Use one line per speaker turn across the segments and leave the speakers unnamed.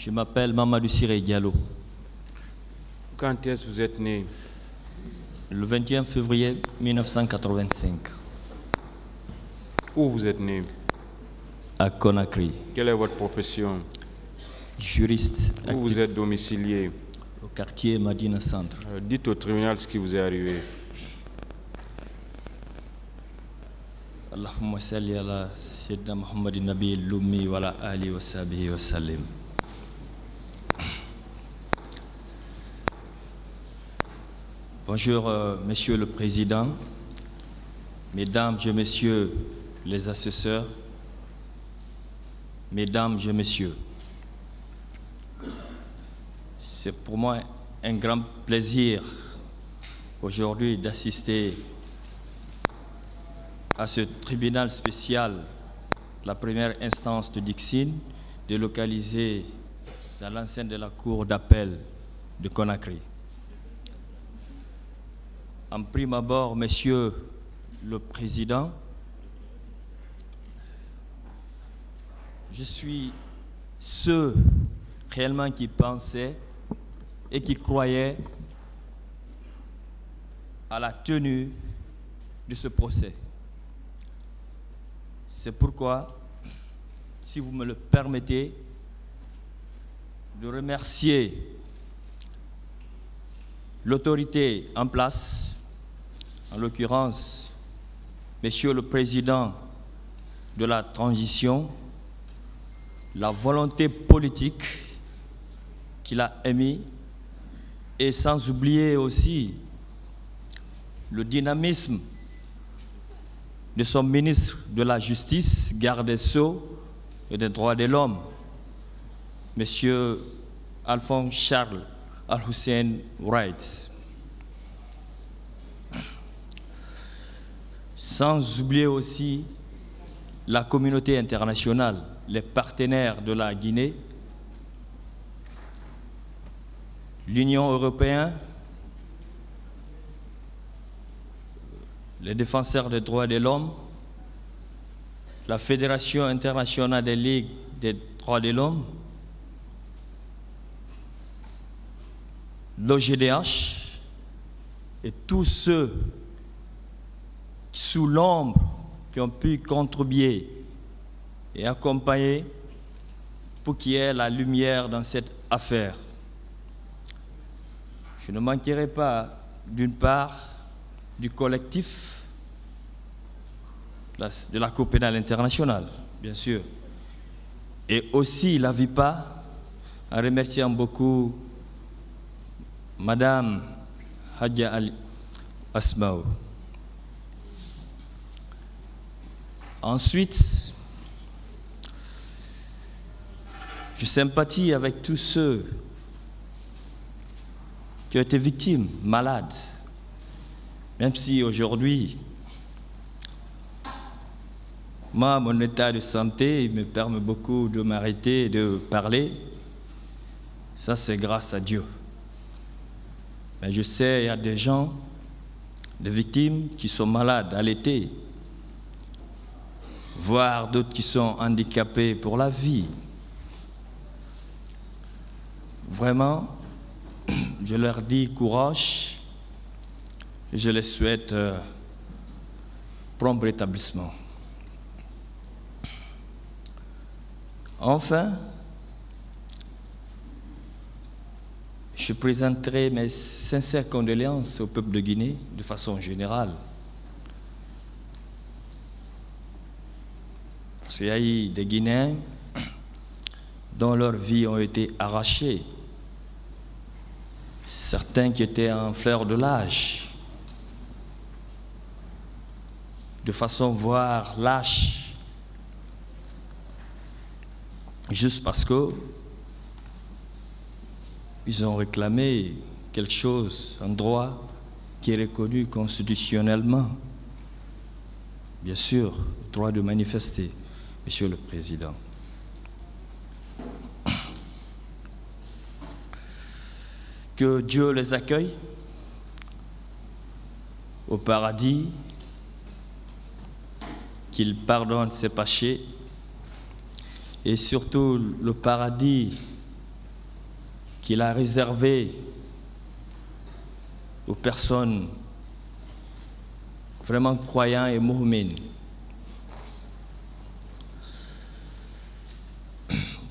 Je m'appelle Mamadou Siré Diallo.
Quand est-ce que vous êtes né?
Le 21 février 1985.
Où vous êtes né?
À Conakry.
Quelle est votre profession?
Juriste.
Où vous êtes domicilié?
Au quartier Madina Centre.
Dites au tribunal ce qui vous est arrivé.
Allahumma salli ala Sayyidina Muhammadin Nabi Lummi wa ala alihi wa sahbihi wa sallim. Bonjour, Monsieur le Président, Mesdames et Messieurs les assesseurs, Mesdames et Messieurs. C'est pour moi un grand plaisir aujourd'hui d'assister à ce tribunal spécial, la première instance de Dixine, délocalisée dans l'enceinte de la Cour d'appel de Conakry. En prime abord, Monsieur le Président, je suis ceux réellement qui pensaient et qui croyaient à la tenue de ce procès. C'est pourquoi, si vous me le permettez, de remercier l'autorité en place, en l'occurrence, Monsieur le Président de la transition, la volonté politique qu'il a émise, et sans oublier aussi le dynamisme de son ministre de la Justice, garde des Sceaux et des Droits de l'Homme, Monsieur Alphonse Charles Al-Hussein Wright. Sans oublier aussi la communauté internationale, les partenaires de la Guinée, l'Union européenne, les défenseurs des droits de l'homme, la Fédération internationale des ligues des droits de l'homme, l'OGDH et tous ceux qui, sous l'ombre, qui ont pu contribuer et accompagner pour qu'il y ait la lumière dans cette affaire. Je ne manquerai pas, d'une part, du collectif de la Cour pénale internationale, bien sûr, et aussi la VIPA, en remerciant beaucoup Madame Hadja Ali Asmaou. Ensuite, je sympathise avec tous ceux qui ont été victimes, malades, même si aujourd'hui, moi, mon état de santé me permet beaucoup de m'arrêter de parler. Ça, c'est grâce à Dieu. Mais je sais, il y a des gens, des victimes qui sont malades à l'été, voire d'autres qui sont handicapés pour la vie. Vraiment, je leur dis courage et je les souhaite prompt rétablissement. Enfin, je présenterai mes sincères condoléances au peuple de Guinée de façon générale. Parce qu'il y a eu des Guinéens dont leurs vies ont été arrachées, certains qui étaient en fleur de l'âge, de façon voire lâche, juste parce que ils ont réclamé quelque chose, un droit qui est reconnu constitutionnellement. Bien sûr, le droit de manifester, Monsieur le Président. Que Dieu les accueille au paradis, qu'il pardonne ses péchés et surtout le paradis qu'il a réservé aux personnes vraiment croyants et musulmans.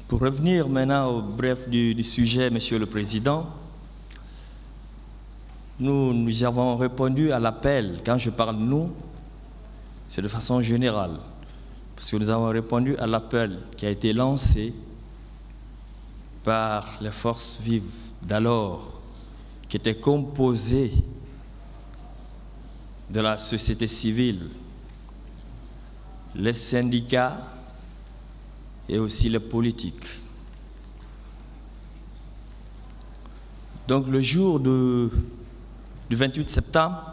Pour revenir maintenant au bref du sujet, Monsieur le Président, nous avons répondu à l'appel. Quand je parle de nous, c'est de façon générale, parce que nous avons répondu à l'appel qui a été lancé par les forces vives d'alors, qui étaient composées de la société civile, les syndicats et aussi les politiques. Donc le jour du 28 septembre,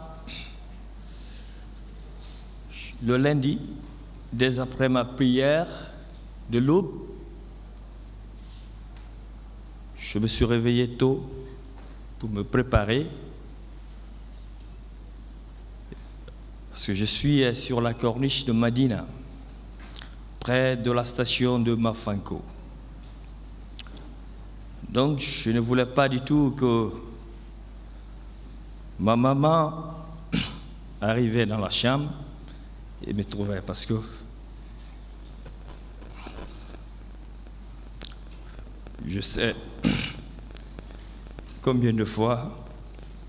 le lundi, dès après ma prière de l'aube, je me suis réveillé tôt pour me préparer, parce que je suis sur la corniche de Madina, près de la station de Mafanko. Donc je ne voulais pas du tout que ma maman arrivait dans la chambre et me trouvait, parce que je sais combien de fois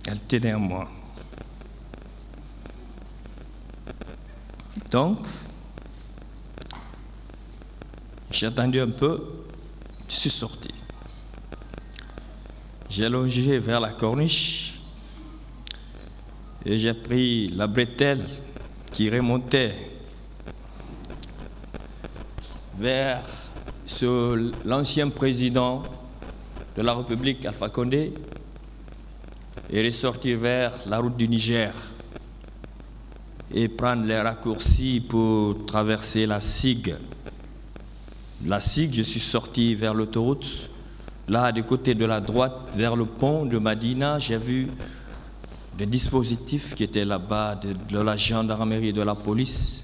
elle tenait à moi. Donc, j'ai attendu un peu, je suis sorti. J'ai longé vers la corniche et j'ai pris la bretelle qui remontait vers l'ancien président de la République, Alpha Condé, et ressortir vers la route du Niger et prendre les raccourcis pour traverser la SIG. La SIG, je suis sorti vers l'autoroute. Là, du côté de la droite, vers le pont de Madina, j'ai vu des dispositifs qui étaient là-bas, de la gendarmerie et de la police.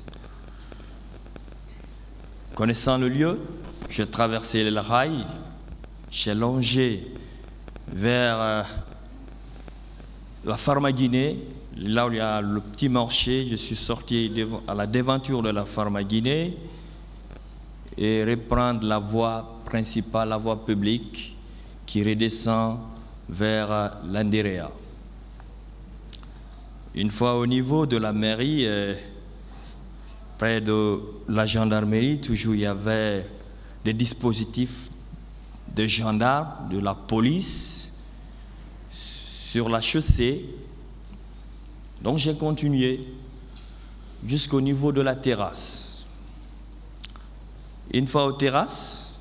Connaissant le lieu, j'ai traversé le rail, j'ai longé vers la Pharma-Guinée, là où il y a le petit marché. Je suis sorti à la déventure de la Pharma-Guinée et reprendre la voie principale, la voie publique qui redescend vers l'Anderea. Une fois au niveau de la mairie, près de la gendarmerie, toujours il y avait des dispositifs de gendarmes, de la police sur la chaussée. Donc j'ai continué jusqu'au niveau de la terrasse. Une fois aux terrasses,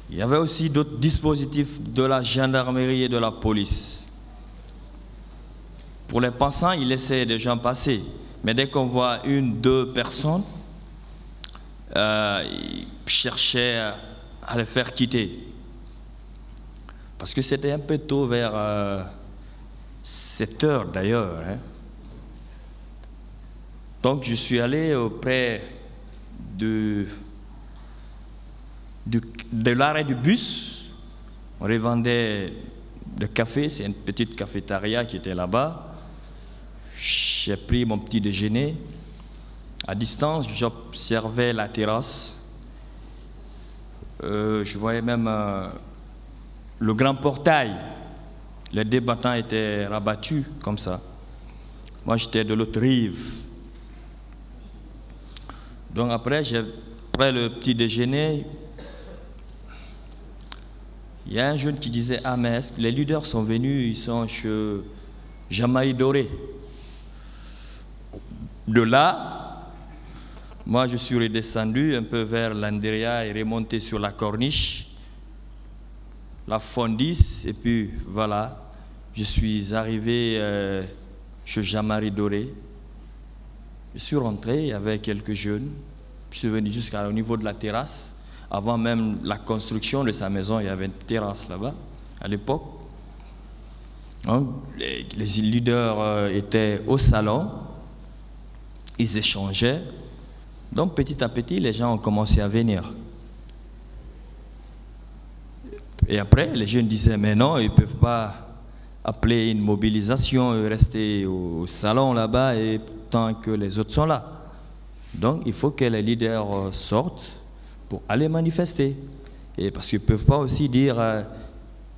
il y avait aussi d'autres dispositifs de la gendarmerie et de la police. Pour les passants, ils laissaient des gens passer. Mais dès qu'on voit une, deux personnes, ils cherchaient à les faire quitter. Parce que c'était un peu tôt, vers 7 heures d'ailleurs. Hein. Donc je suis allé auprès de l'arrêt du bus. On revendait de café, c'est une petite cafétéria qui était là-bas. J'ai pris mon petit déjeuner. À distance, j'observais la terrasse. Je voyais même le grand portail. Les deux battants étaient rabattus comme ça. Moi, j'étais de l'autre rive. Donc après le petit déjeuner, il y a un jeune qui disait « Ah, mais est-ce que les leaders sont venus, ils sont chez Jean-Marie Doré ». De là, moi je suis redescendu un peu vers l'Anderea et remonté sur la corniche, la Fondis, et puis voilà, je suis arrivé chez Jean-Marie Doré. Je suis rentré avec quelques jeunes, je suis venu jusqu'au niveau de la terrasse. Avant même la construction de sa maison, il y avait une terrasse là-bas, à l'époque. Les leaders étaient au salon. Ils échangeaient. Donc petit à petit, les gens ont commencé à venir. Et après, les jeunes disaient, mais non, ils ne peuvent pas appeler une mobilisation et rester au salon là-bas et tant que les autres sont là. Donc, il faut que les leaders sortent pour aller manifester. Et parce qu'ils ne peuvent pas aussi dire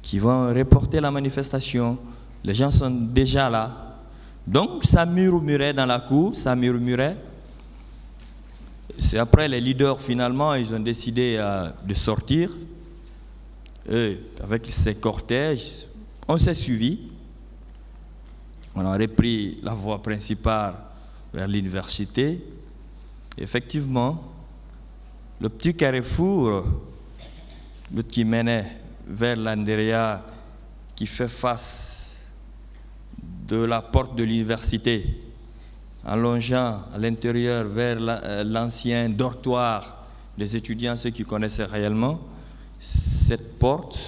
qu'ils vont reporter la manifestation. Les gens sont déjà là. Donc, ça murmurait dans la cour, ça murmurait. C'est après les leaders, finalement, ils ont décidé de sortir. Et avec ces cortèges, on s'est suivi. On a repris la voie principale vers l'université. Effectivement, le petit carrefour qui menait vers l'Andrea, qui fait face de la porte de l'université, en longeant à l'intérieur vers l'ancien dortoir des étudiants, ceux qui connaissaient réellement, cette porte,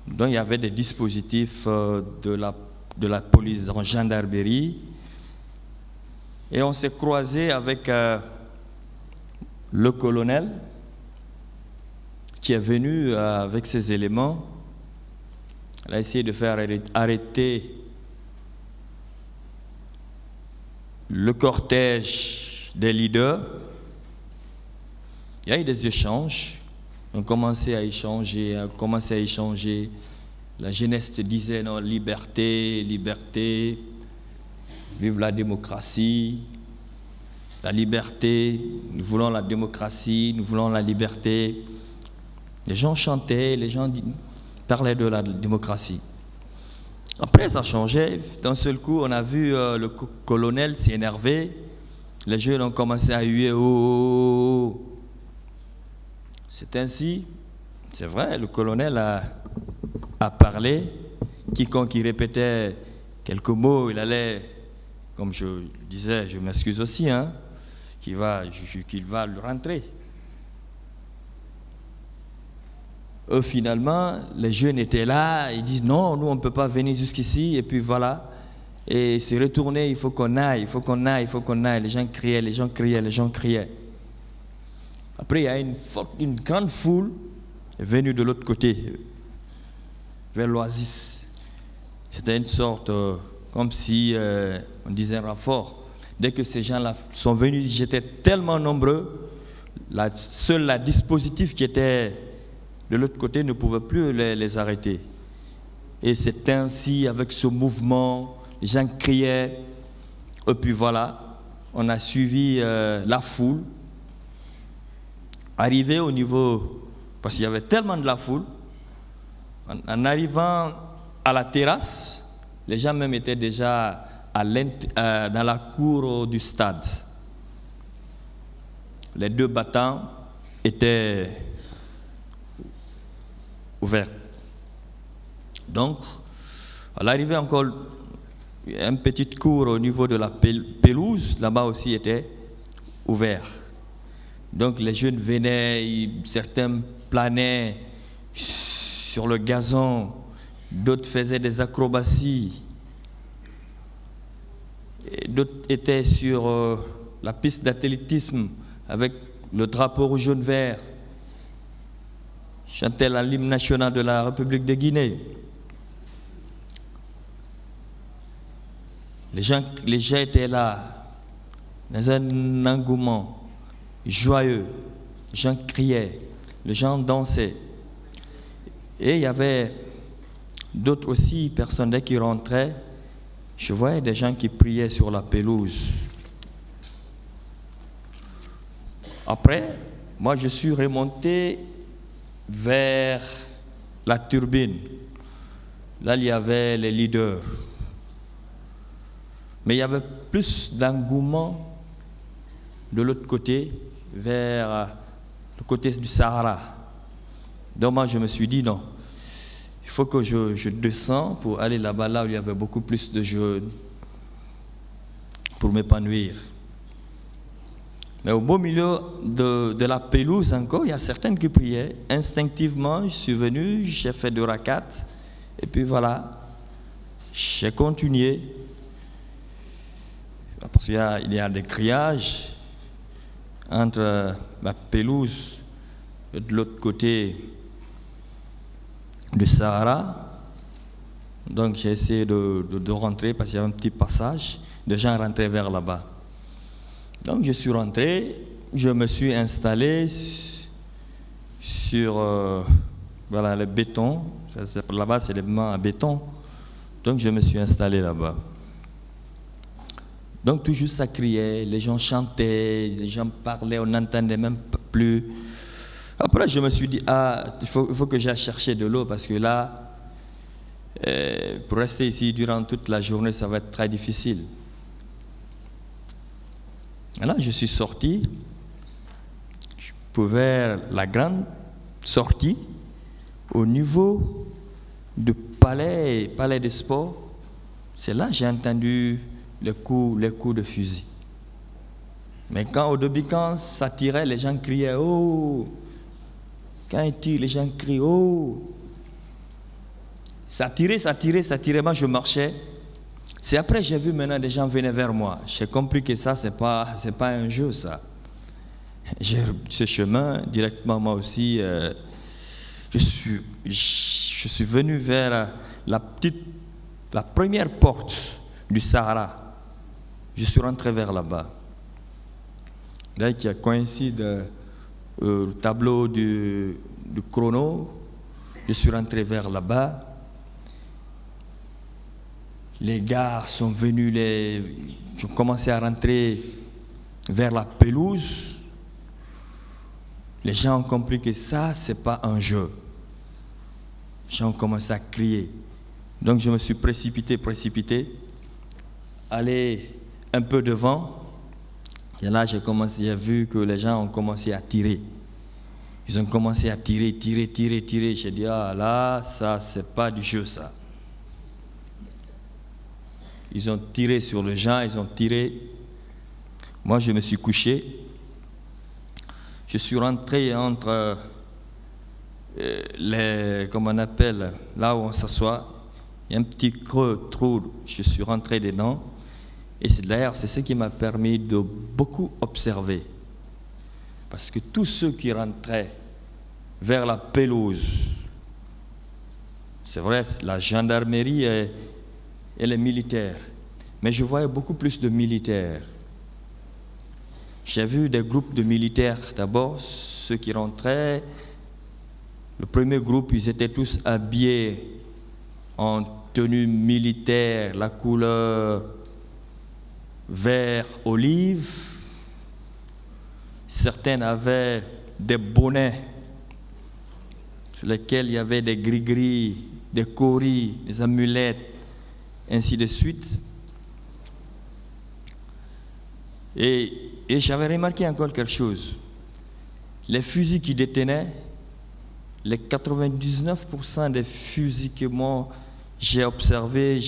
dont il y avait des dispositifs de la police en gendarmerie, et on s'est croisé avec le colonel qui est venu avec ses éléments. Il a essayé de faire arrêter le cortège des leaders. Il y a eu des échanges. On a commencé à échanger, La jeunesse disait non, liberté, liberté, vive la démocratie, la liberté, nous voulons la démocratie, nous voulons la liberté. Les gens chantaient, les gens parlaient de la démocratie. Après, ça changeait. D'un seul coup, on a vu le colonel s'énerver. Les jeunes ont commencé à huer. Oh. C'est ainsi, c'est vrai, le colonel a parlé. Quiconque y répétait quelques mots, il allait, comme je disais, je m'excuse aussi, qu'il va le rentrer. Eux, finalement, les jeunes étaient là, ils disent non, nous on ne peut pas venir jusqu'ici, et puis voilà. Et se retourner, il faut qu'on aille, il faut qu'on aille, il faut qu'on aille. Les gens criaient, les gens criaient, les gens criaient. Après, il y a une grande foule venue de l'autre côté, vers l'Oasis. C'était une sorte, comme si on disait un renfort. Dès que ces gens-là sont venus, j'étais tellement nombreux, seul le dispositif qui était de l'autre côté ne pouvait plus les arrêter. Et c'est ainsi, avec ce mouvement, les gens criaient, et puis voilà, on a suivi la foule, arrivé au niveau, parce qu'il y avait tellement de la foule, en arrivant à la terrasse, les gens même étaient déjà dans la cour du stade. Les deux battants étaient ouverts. Donc, à l'arrivée encore, il y a une petite cour au niveau de la pelouse, là-bas aussi était ouvert. Donc les jeunes venaient, certains planaient sur le gazon, d'autres faisaient des acrobaties, d'autres étaient sur la piste d'athlétisme avec le drapeau jaune-vert, chantaient l'hymne national de la République de Guinée. Les gens étaient là, dans un engouement joyeux. Les gens criaient, les gens dansaient. Et il y avait d'autres aussi personnes qui rentraient. Je voyais des gens qui priaient sur la pelouse. Après, moi je suis remonté vers la turbine. Là, il y avait les leaders. Mais il y avait plus d'engouement de l'autre côté, vers le côté du Sahara. Donc moi, je me suis dit, non, il faut que je descends pour aller là-bas, là où il y avait beaucoup plus de jeunes, pour m'épanouir. Mais au beau milieu de la pelouse encore, il y a certaines qui priaient. Instinctivement, je suis venu, j'ai fait 2 rakats, et puis voilà, j'ai continué. Parce qu'il y a des grillages entre la pelouse et de l'autre côté du Sahara. Donc j'ai essayé de rentrer parce qu'il y avait un petit passage. Des gens rentraient vers là-bas. Donc je suis rentré, je me suis installé sur voilà, le béton. Là-bas, c'est les mains à béton. Donc je me suis installé là-bas. Donc toujours ça criait, les gens chantaient, les gens parlaient, on n'entendait même plus. Après je me suis dit, ah, il faut que j'aille chercher de l'eau parce que là, pour rester ici durant toute la journée, ça va être très difficile. Et là, je suis sorti vers la grande sortie au niveau du palais de sport. C'est là que j'ai entendu les coups de fusil. Mais au début, quand ça tirait, les gens criaient « Oh !» Quand ils tirent, les gens crient « Oh !» Ça tirait, moi je marchais. C'est après j'ai vu maintenant des gens venir vers moi. J'ai compris que ça, c'est pas un jeu, ça. J'ai ce chemin, directement moi aussi, je suis venu vers la première porte du Sahara. Je suis rentré vers là-bas. Là, qui a coïncidé le tableau du chrono, je suis rentré vers là-bas. Les gars sont venus, ils ont commencé à rentrer vers la pelouse. Les gens ont compris que ça, c'est pas un jeu. Les gens ont commencé à crier. Donc je me suis précipité, aller un peu devant. Et là, j'ai vu que les gens ont commencé à tirer. Ils ont commencé à tirer. J'ai dit, ah là, ça, c'est pas du jeu, ça. Ils ont tiré sur les gens, ils ont tiré. Moi, je me suis couché. Je suis rentré entre comment on appelle, là où on s'assoit. Il y a un petit creux, trou. Je suis rentré dedans. Et d'ailleurs, c'est ce qui m'a permis de beaucoup observer. Parce que tous ceux qui rentraient vers la pelouse, c'est vrai, la gendarmerie et les militaires. Mais je voyais beaucoup plus de militaires. J'ai vu des groupes de militaires d'abord, ceux qui rentraient. Le premier groupe, ils étaient tous habillés en tenue militaire, la couleur vert olive. Certains avaient des bonnets sur lesquels il y avait des gris-gris, des coris, des amulettes, ainsi de suite. Et j'avais remarqué encore quelque chose. Les fusils qui détenaient, les 99% des fusils que moi j'ai observés,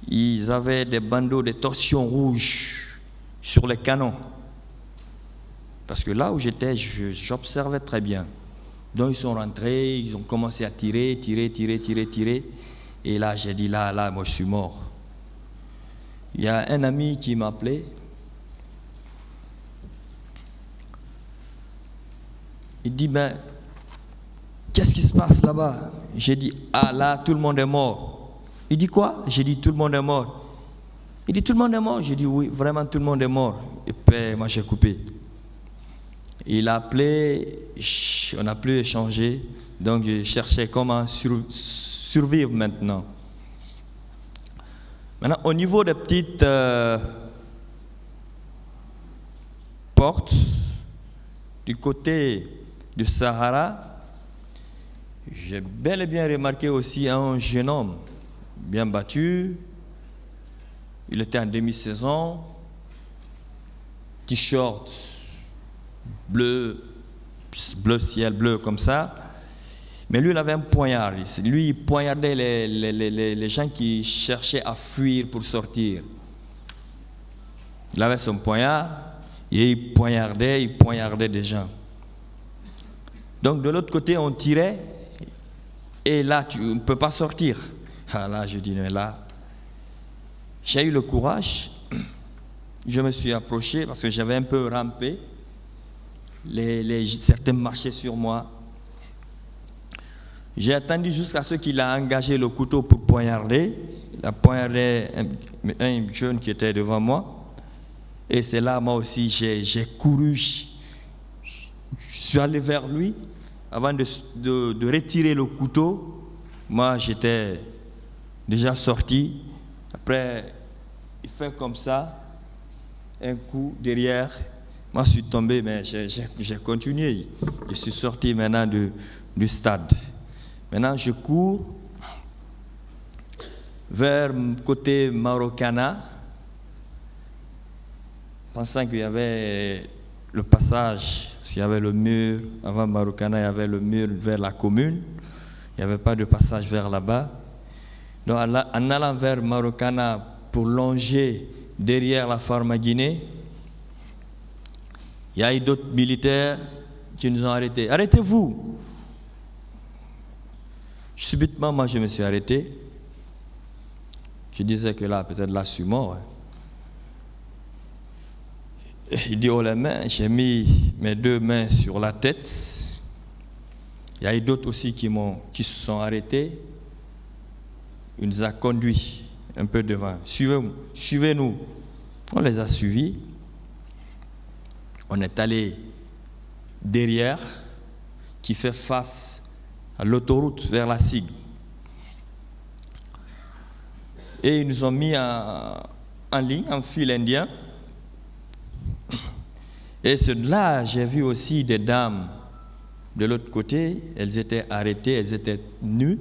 ils avaient des bandeaux de torsion rouge sur les canons. Parce que là où j'étais, j'observais très bien. Donc ils sont rentrés, ils ont commencé à tirer. Et là, j'ai dit, là, moi je suis mort. Il y a un ami qui m'a appelé. Il dit, mais qu'est-ce qui se passe là-bas? J'ai dit, ah là, tout le monde est mort. Il dit quoi? J'ai dit, tout le monde est mort. Il dit, tout le monde est mort? J'ai dit, oui, vraiment, tout le monde est mort. Et puis, moi, j'ai coupé. Il a appelé, on n'a plus échangé. Donc, je cherchais comment survivre maintenant. Maintenant, au niveau des petites portes du côté du Sahara, j'ai bel et bien remarqué aussi un jeune homme bien battu. Il était en demi-saison, t-shirt bleu ciel bleu comme ça. Mais lui, il avait un poignard. Lui, il poignardait les gens qui cherchaient à fuir pour sortir. Il avait son poignard et il poignardait des gens. Donc, de l'autre côté, on tirait et là, tu ne peux pas sortir. Ah là, je dis, mais là, j'ai eu le courage. Je me suis approché parce que j'avais un peu rampé. Certains marchaient sur moi. J'ai attendu jusqu'à ce qu'il a engagé le couteau pour poignarder. Il a poignardé un jeune qui était devant moi. Et c'est là, moi aussi, j'ai couru. Je suis allé vers lui. Avant de retirer le couteau, moi, j'étais déjà sorti. Après, il fait comme ça, un coup derrière. Moi, je suis tombé, mais j'ai continué. Je suis sorti maintenant du stade. Maintenant, je cours vers côté Marokana, pensant qu'il y avait le passage, parce qu'il y avait le mur. Avant Marokana, il y avait le mur vers la commune. Il n'y avait pas de passage vers là-bas. Donc, en allant vers Marokana pour longer derrière la Pharma-Guinée, il y a eu d'autres militaires qui nous ont arrêtés. Arrêtez-vous! Subitement, moi, je me suis arrêté. Je disais que là, peut-être là, je suis mort. Il dit oh les mains, j'ai mis mes 2 mains sur la tête. Il y a eu d'autres aussi qui se sont arrêtés. Il nous a conduits un peu devant. Suivez-nous. On les a suivis. On est allé derrière, qui fait face à l'autoroute vers la Sigue. Et ils nous ont mis en ligne, en file indien. Et là, j'ai vu aussi des dames de l'autre côté. Elles étaient arrêtées, elles étaient nues.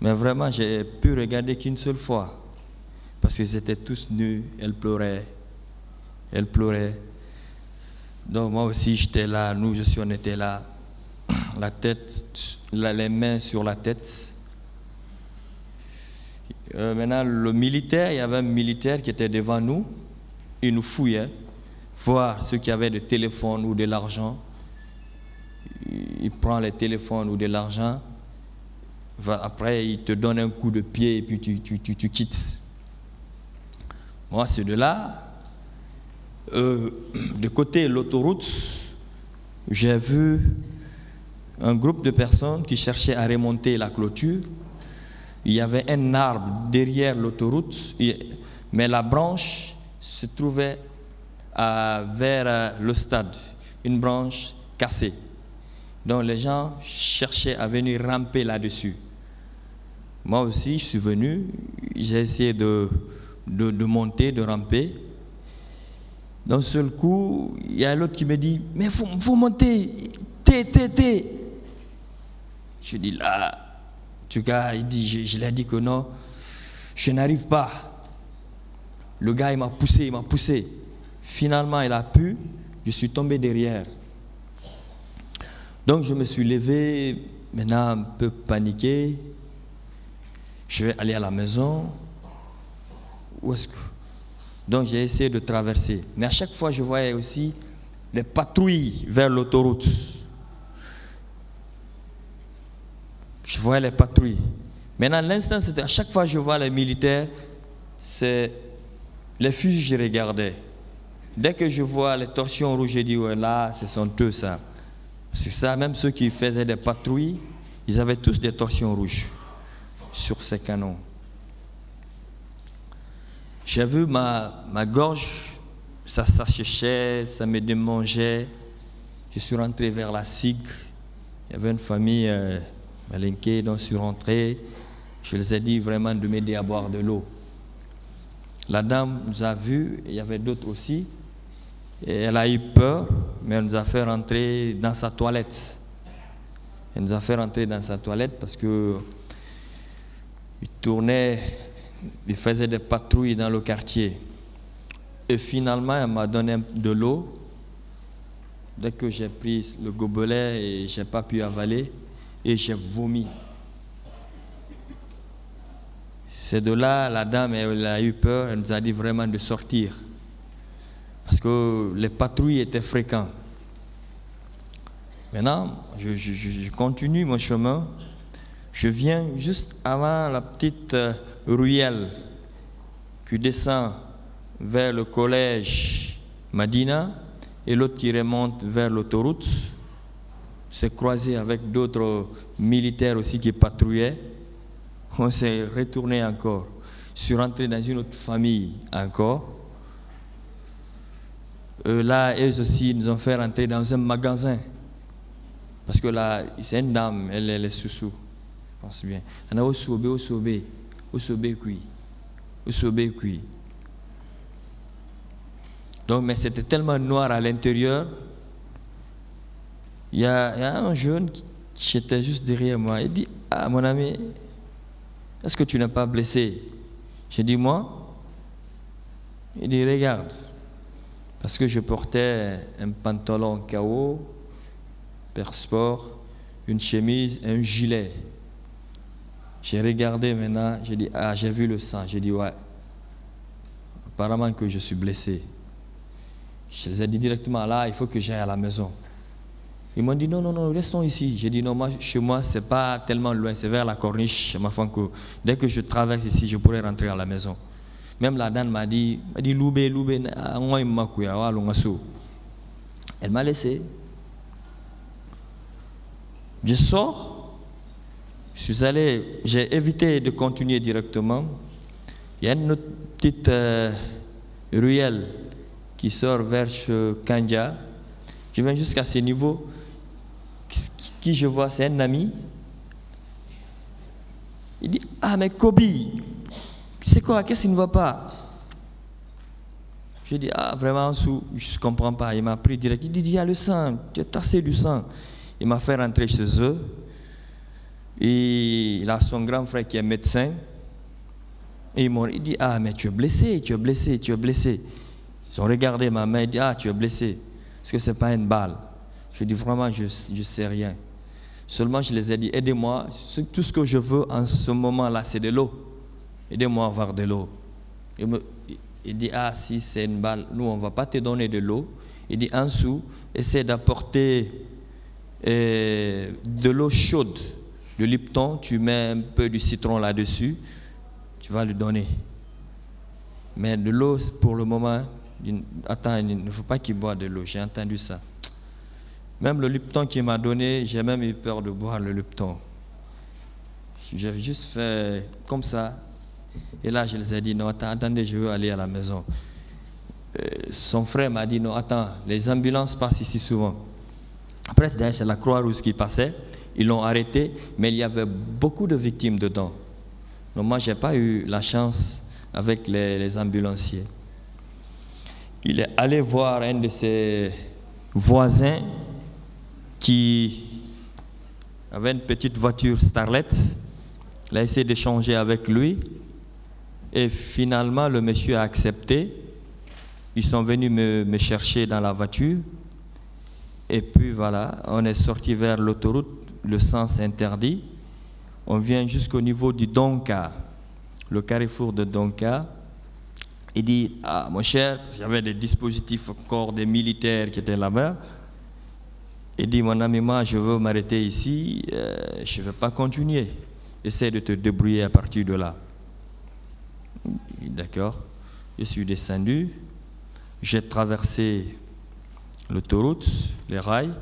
Mais vraiment, j'ai pu regarder qu'une seule fois. Parce qu'ils étaient tous nus, elles pleuraient. Elles pleuraient. Donc moi aussi, j'étais là, nous aussi, on était là. La tête, les mains sur la tête. Maintenant, le militaire, il y avait un militaire qui était devant nous. Il nous fouillait, voir ceux qui avaient des téléphones ou de l'argent. Il prend les téléphones ou de l'argent. Après, il te donne un coup de pied et puis tu quittes. Moi, c'est de là. De côté de l'autoroute, j'ai vu un groupe de personnes qui cherchaient à remonter la clôture. Il y avait un arbre derrière l'autoroute, mais la branche se trouvait vers le stade, une branche cassée. Donc les gens cherchaient à venir ramper là-dessus. Moi aussi, je suis venu, j'ai essayé de monter, de ramper. D'un seul coup, il y a l'autre qui me dit « Mais faut monter, t'es. » Je dis là, en tout cas, il dit, je lui ai dit que non, je n'arrive pas. Le gars, il m'a poussé. Finalement, il a pu, je suis tombé derrière. Donc, je me suis levé, maintenant un peu paniqué. Je vais aller à la maison. Où est-ce que... Donc, j'ai essayé de traverser. Mais à chaque fois, je voyais aussi les patrouilles vers l'autoroute. Je voyais les patrouilles. Maintenant, l'instant, c'était à chaque fois que je vois les militaires, c'est les fusils que je regardais. Dès que je vois les torsions rouges, je dis, ouais, là, ce sont eux, ça. C'est ça, même ceux qui faisaient des patrouilles, ils avaient tous des torsions rouges sur ces canons. J'ai vu ma gorge, ça s'asséchait, ça me démangeait. Je suis rentré vers la Sigue. Il y avait une famille malinquée, donc je suis rentré. Je les ai dit vraiment de m'aider à boire de l'eau. La dame nous a vus, il y avait d'autres aussi. Et elle a eu peur, mais elle nous a fait rentrer dans sa toilette. Elle nous a fait rentrer dans sa toilette parce que il tournait, il faisait des patrouilles dans le quartier. Et finalement, elle m'a donné de l'eau. Dès que j'ai pris le gobelet et je n'ai pas pu avaler, et j'ai vomi. C'est de là, la dame, elle a eu peur, elle nous a dit vraiment de sortir. Parce que les patrouilles étaient fréquentes. Maintenant, je continue mon chemin. Je viens juste avant la petite ruelle qui descend vers le collège Madina et l'autre qui remonte vers l'autoroute. s'est croisé avec d'autres militaires aussi qui patrouillaient. On s'est retourné encore. Je suis rentré dans une autre famille encore. Là, eux aussi nous ont fait rentrer dans un magasin. Parce que là, c'est une dame, elle est sous-sous. Je pense bien. On a au sobé, cuit. Donc, mais c'était tellement noir à l'intérieur. Il y a un jeune qui était juste derrière moi. Il dit, ah mon ami, est-ce que tu n'es pas blessé? J'ai dit, moi? Il dit, regarde. Parce que je portais un pantalon KO, Persport, une chemise et un gilet. J'ai regardé maintenant, j'ai dit, ah, j'ai vu le sang. J'ai dit, ouais, apparemment que je suis blessé. Je les ai dit directement, là, il faut que j'aille à la maison. Ils m'ont dit, non, restons ici. J'ai dit, non, moi, chez moi, ce n'est pas tellement loin, c'est vers la corniche. Dès que je traverse ici, je pourrais rentrer à la maison. Même la dame m'a dit, loubé, elle m'a laissé. Je sors, j'ai évité de continuer directement. Il y a une autre petite ruelle qui sort vers Kandja. Je viens jusqu'à ce niveau. Qui je vois, c'est un ami. Il dit, ah mais Kobi, c'est quoi, qu'est-ce qui ne va pas? Je dis, ah vraiment, je ne comprends pas. Il m'a pris direct. Il dit, il y a le sang, tu as tassé du sang. Il m'a fait rentrer chez eux. Et il a son grand frère qui est médecin. Et il dit, ah mais tu es blessé. Ils ont regardé ma main, ils dit, ah tu es blessé. Est-ce que ce n'est pas une balle? Je dis, vraiment, je ne sais rien. Seulement, je les ai dit, aidez-moi. Tout ce que je veux en ce moment-là, c'est de l'eau. Aidez-moi à avoir de l'eau. Il dit, ah, si c'est une balle, nous, on ne va pas te donner de l'eau. Il dit, en dessous, essaie d'apporter de l'eau chaude, de Lipton. Tu mets un peu du citron là-dessus. Tu vas lui donner. Mais de l'eau, pour le moment, attends, il ne faut pas qu'il boive de l'eau. J'ai entendu ça. Même le Lipton qu'il m'a donné, j'ai même eu peur de boire le Lipton. J'ai juste fait comme ça. Et là, je les ai dit, non, attendez, je veux aller à la maison. Son frère m'a dit, non, attends, les ambulances passent ici souvent. Après, c'est la Croix-Rouge qui passait. Ils l'ont arrêté, mais il y avait beaucoup de victimes dedans. Donc moi, je n'ai pas eu la chance avec les ambulanciers. Il est allé voir un de ses voisins qui avait une petite voiture Starlet. Il a essayé d'échanger avec lui. Et finalement, le monsieur a accepté. Ils sont venus me chercher dans la voiture. Et puis voilà, on est sorti vers l'autoroute, le sens interdit. On vient jusqu'au niveau du Donka, le carrefour de Donka. Il dit, ah mon cher, il y avait des dispositifs encore des militaires qui étaient là-bas. Il dit, mon ami, moi je veux m'arrêter ici, je ne vais pas continuer. Essaie de te débrouiller à partir de là. D'accord. Je suis descendu, j'ai traversé l'autoroute, les rails.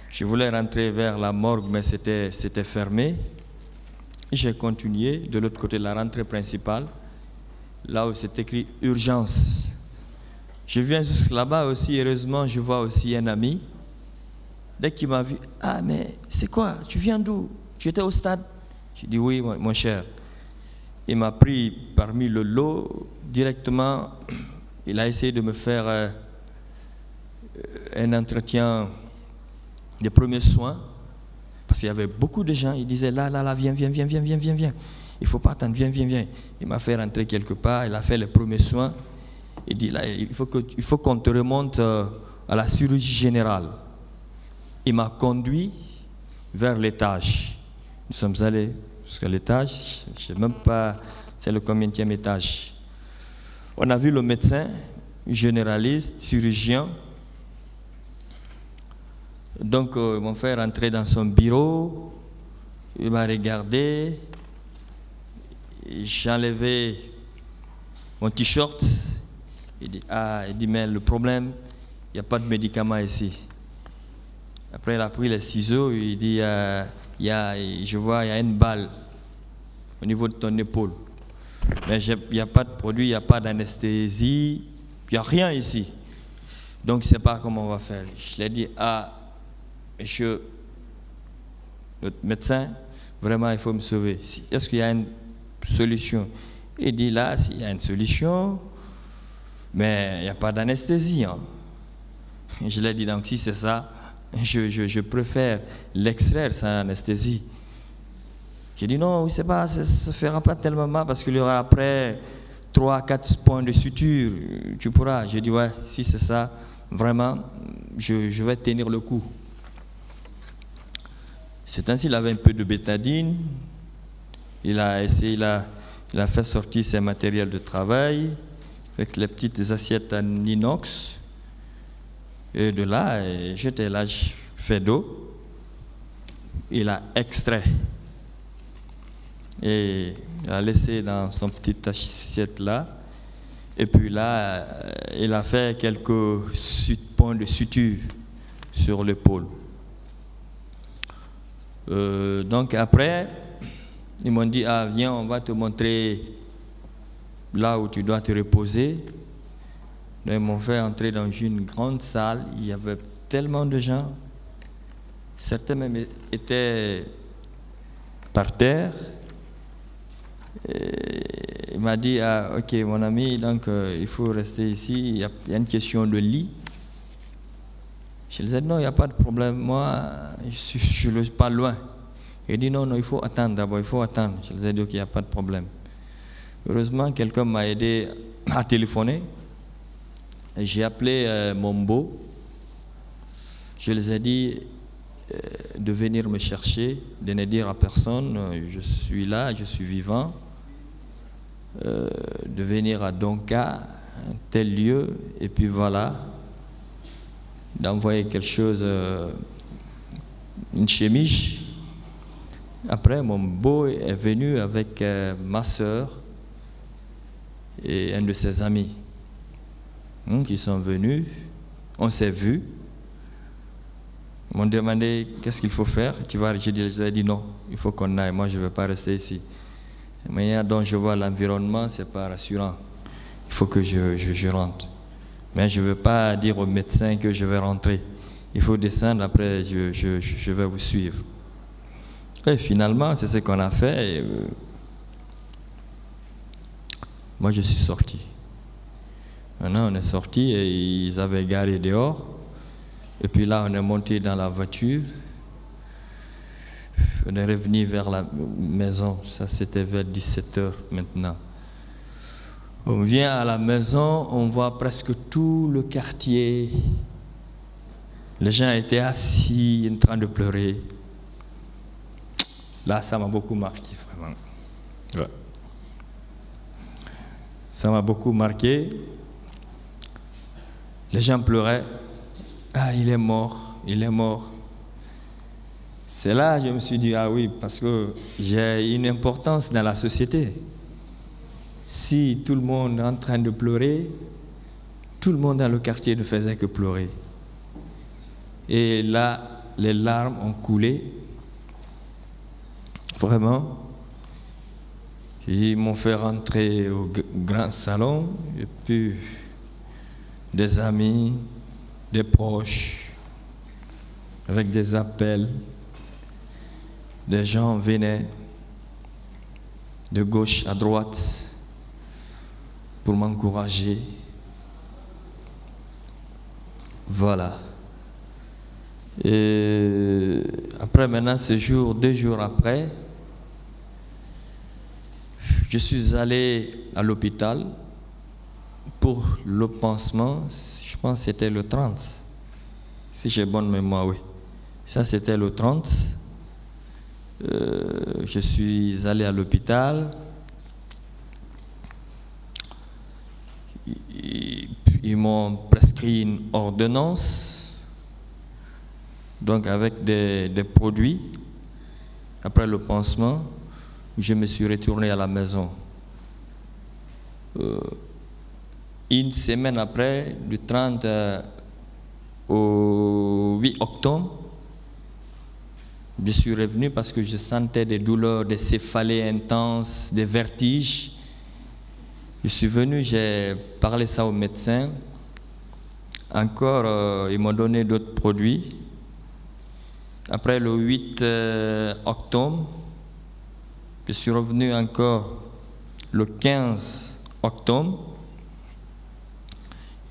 Je voulais rentrer vers la morgue, mais c'était fermé. J'ai continué de l'autre côté de la rentrée principale, là où c'est écrit urgence. Je viens jusque là-bas aussi, heureusement, je vois aussi un ami. Dès qu'il m'a vu, ah mais c'est quoi? Tu viens d'où? Tu étais au stade? J'ai dit oui, mon cher. Il m'a pris parmi le lot directement. Il a essayé de me faire un entretien des premiers soins. Parce qu'il y avait beaucoup de gens. Il disait là, viens. Il ne faut pas attendre, viens. Il m'a fait rentrer quelque part. Il a fait les premiers soins. Il dit là, il faut qu'on te remonte à la chirurgie générale. Il m'a conduit vers l'étage. Nous sommes allés jusqu'à l'étage. Je ne sais même pas c'est le combienième étage. On a vu le médecin, généraliste, chirurgien. Donc, ils m'ont fait rentrer dans son bureau. Il m'a regardé. J'ai enlevé mon t-shirt. Il dit, mais le problème, il n'y a pas de médicaments ici. Après, il a pris les ciseaux, il dit, je vois, il y a une balle au niveau de ton épaule. Mais il n'y a pas de produit, il n'y a pas d'anesthésie, il n'y a rien ici. Donc, je ne sais pas comment on va faire. Je lui ai dit, monsieur, le médecin, vraiment, il faut me sauver. Est-ce qu'il y a une solution? Il dit, là, s'il y a une solution, mais il n'y a pas d'anesthésie. Hein. Je lui ai dit, donc, si c'est ça, je préfère l'extraire sans anesthésie. J'ai dit non, oui, c'est pas, ça ne fera pas tellement mal parce qu'il y aura après 3-4 points de suture, tu pourras. J'ai dit ouais, si c'est ça, vraiment, je vais tenir le coup. C'est ainsi, il avait un peu de bétadine, il a essayé, il a fait sortir ses matériels de travail avec les petites assiettes en inox. Et de là, j'étais là, fait d'eau, il a extrait. Et il a laissé dans son petite assiette là. Et puis là, il a fait quelques points de suture sur l'épaule. Donc après, ils m'ont dit, ah viens, on va te montrer là où tu dois te reposer. Donc, ils m'ont fait entrer dans une grande salle, il y avait tellement de gens. Certains même étaient par terre. Et il m'a dit, ah, ok mon ami, donc il faut rester ici, il y a une question de lit. Je lui ai dit, non, il n'y a pas de problème, moi je suis pas loin. Il dit, non, il faut attendre d'abord, il faut attendre. Je lui ai dit, ok, il n'y a pas de problème. Heureusement, quelqu'un m'a aidé à téléphoner. J'ai appelé mon beau. Je les ai dit de venir me chercher, de ne dire à personne, je suis là, je suis vivant, de venir à Donka, un tel lieu, et puis voilà, d'envoyer quelque chose, une chemise. Après, mon beau est venu avec ma soeur et un de ses amis qui sont venus, on s'est vus. Ils m'ont demandé qu'est-ce qu'il faut faire. Je leur ai dit non, il faut qu'on aille. Moi, je ne veux pas rester ici. La manière dont je vois l'environnement, ce n'est pas rassurant. Il faut que je rentre. Mais je ne veux pas dire au médecin que je vais rentrer. Il faut descendre, après je vais vous suivre. Et finalement, c'est ce qu'on a fait. Et, moi, je suis sorti. Maintenant, on est sorti et ils avaient garé dehors. Et puis là, on est monté dans la voiture. On est revenu vers la maison. Ça, c'était vers 17h maintenant. On vient à la maison, on voit presque tout le quartier. Les gens étaient assis, en train de pleurer. Là, ça m'a beaucoup marqué, vraiment. Ouais. Ça m'a beaucoup marqué. Les gens pleuraient. Ah, il est mort, il est mort. C'est là que je me suis dit, ah oui, parce que j'ai une importance dans la société. Si tout le monde est en train de pleurer, tout le monde dans le quartier ne faisait que pleurer. Et là, les larmes ont coulé. Vraiment. Ils m'ont fait rentrer au grand salon, et puis des amis, des proches, avec des appels. Des gens venaient de gauche à droite pour m'encourager. Voilà. Et après, maintenant, ce jour, 2 jours après, je suis allé à l'hôpital pour le pansement. Je pense que c'était le 30. Si j'ai bonne mémoire, oui. Ça, c'était le 30. Je suis allé à l'hôpital. Ils m'ont prescrit une ordonnance, donc avec des produits. Après le pansement, je me suis retourné à la maison. Une semaine après, du 30 au 8 octobre, Je suis revenu parce que je sentais des douleurs, des céphalées intenses, des vertiges. Je suis venu, j'ai parlé ça au médecin. Encore, ils m'ont donné d'autres produits. Après le 8 octobre, je suis revenu encore le 15 octobre.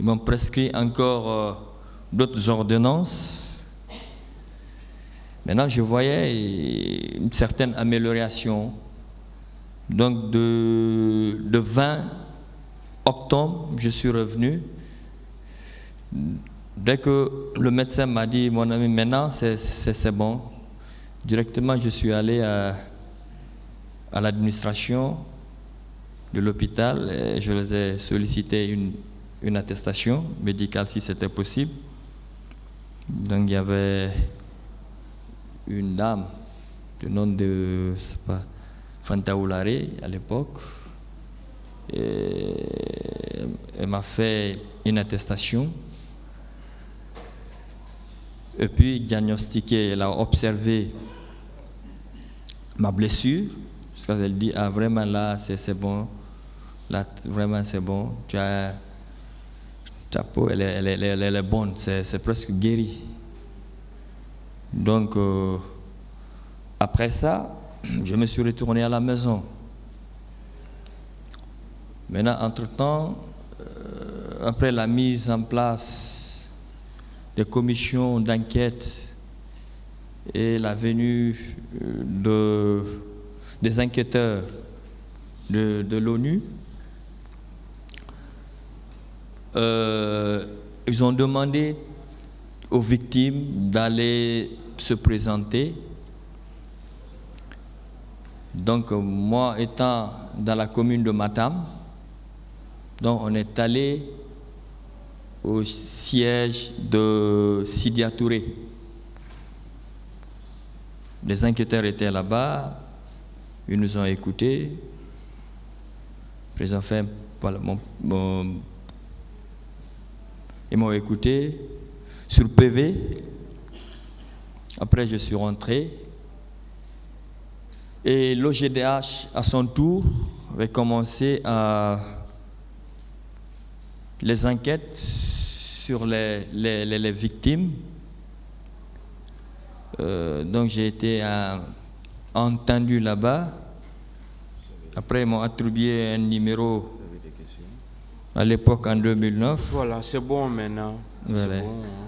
Ils m'ont prescrit encore d'autres ordonnances. Maintenant, je voyais une certaine amélioration. Donc, de 20 octobre, je suis revenu. Dès que le médecin m'a dit, mon ami, maintenant, c'est bon. Directement, je suis allé à l'administration de l'hôpital et je les ai sollicité une attestation médicale si c'était possible. Donc il y avait une dame du nom de Fanta Oulare à l'époque. Elle m'a fait une attestation. Et puis diagnostiqué, elle a observé ma blessure. Parce qu'elle dit, ah vraiment là c'est bon, là vraiment c'est bon, ta peau elle est bonne, c'est presque guéri. Donc après ça, je me suis retourné à la maison. Maintenant, entre-temps, après la mise en place des commissions d'enquête et la venue des enquêteurs de l'ONU, ils ont demandé aux victimes d'aller se présenter. Donc moi étant dans la commune de Matam, donc on est allé au siège de Sidya Touré. Les enquêteurs étaient là-bas, ils nous ont écoutés. Ils ont fait, voilà, ils m'ont écouté sur PV. Après, je suis rentré. Et l'OGDH, à son tour, avait commencé les enquêtes sur les victimes. Donc j'ai été entendu là-bas. Après, ils m'ont attribué un numéro à l'époque en 2009.
Voilà, c'est bon maintenant.
Voilà.
C'est bon, hein.